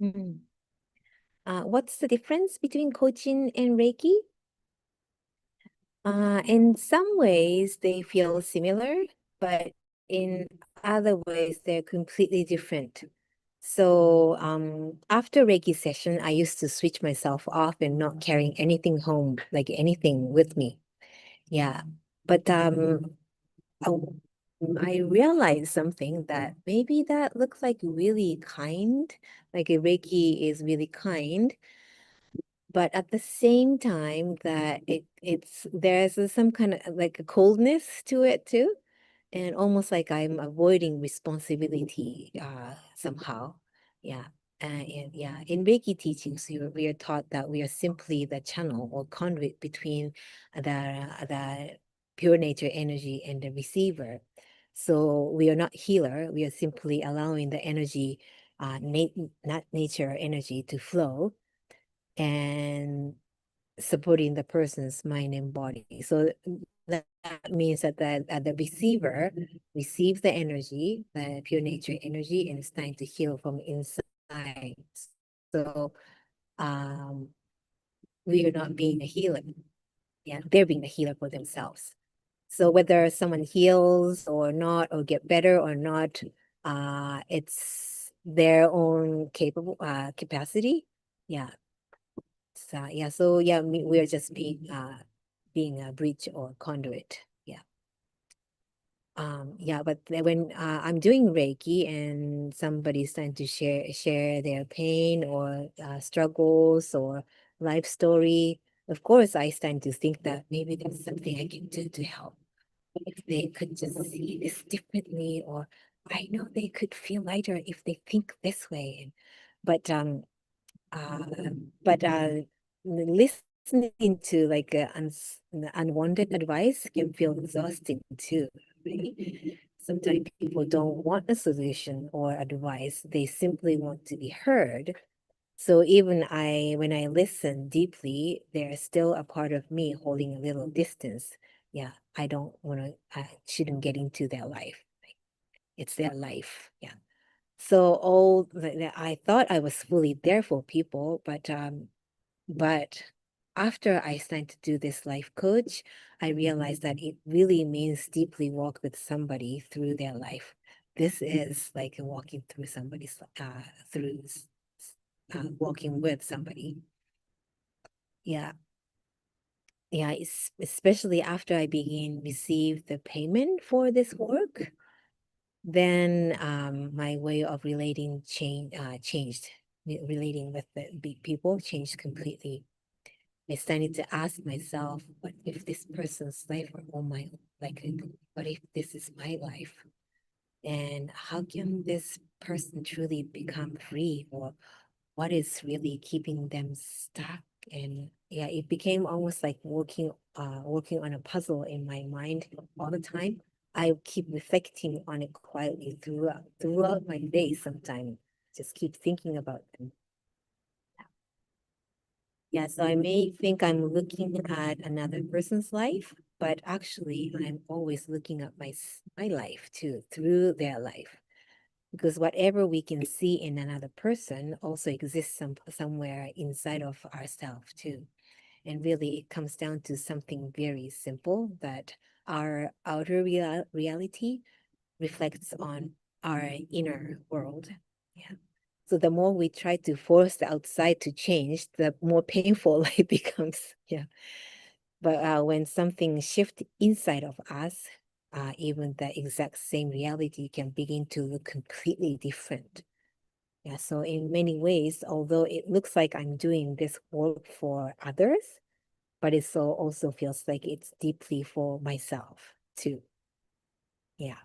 Mm. What's the difference between coaching and Reiki? In some ways, they feel similar, but in other ways, they're completely different. So after Reiki session, I used to switch myself off and not carrying anything home, like anything with me. Yeah. But I, I realized something that maybe that looks like really kind, like a Reiki is really kind, but at the same time that there's some kind of like a coldness to it too, and almost like I'm avoiding responsibility somehow. Yeah. And yeah, in Reiki teachings, we are taught that we are simply the channel or conduit between the pure nature energy and the receiver. So we are not healer. We are simply allowing the energy, not nature energy, to flow and supporting the person's mind and body. So that means that the receiver receives the energy, the pure nature energy, and it's time to heal from inside. So um, we are not being a healer. Yeah, they're being a healer for themselves. So whether someone heals or not, or get better or not, it's their own capacity. Yeah. So yeah, we are just being a bridge or conduit. Yeah. Yeah, but when I'm doing Reiki and somebody's trying to share their pain or struggles or life story, of course I stand to think that maybe there's something I can do to help. If they could just see this differently, or I know they could feel lighter if they think this way. But uh, but listening to like unwanted advice can feel exhausting too, right? Sometimes people don't want a solution or advice; they simply want to be heard. So even when I listen deeply, there's still a part of me holding a little distance. Yeah, I don't want to. I shouldn't get into their life. It's their life. Yeah. So I thought I was fully there for people, but after I started to do this life coach, I realized that it really means deeply walk with somebody through their life. This is like walking through somebody's through walking with somebody. Yeah. Yeah, especially after I began receive the payment for this work, then my way of changed. Relating with the people changed completely. I started to ask myself, what if this person's life were all my own? Like, what if this is my life? And how can this person truly become free? Or what is really keeping them stuck? And yeah, it became almost like working on a puzzle in my mind all the time. I keep reflecting on it quietly throughout my day sometimes. Just keep thinking about them. Yeah, so I may think I'm looking at another person's life, but actually I'm always looking at my life too, through their life. Because whatever we can see in another person also exists somewhere inside of ourselves too. And really it comes down to something very simple, that our outer reality reflects on our inner world. Yeah. So the more we try to force the outside to change, the more painful it becomes. Yeah. But when something shifts inside of us, even the exact same reality can begin to look completely different. Yeah. So in many ways, although it looks like I'm doing this work for others, but it so also feels like it's deeply for myself too. Yeah.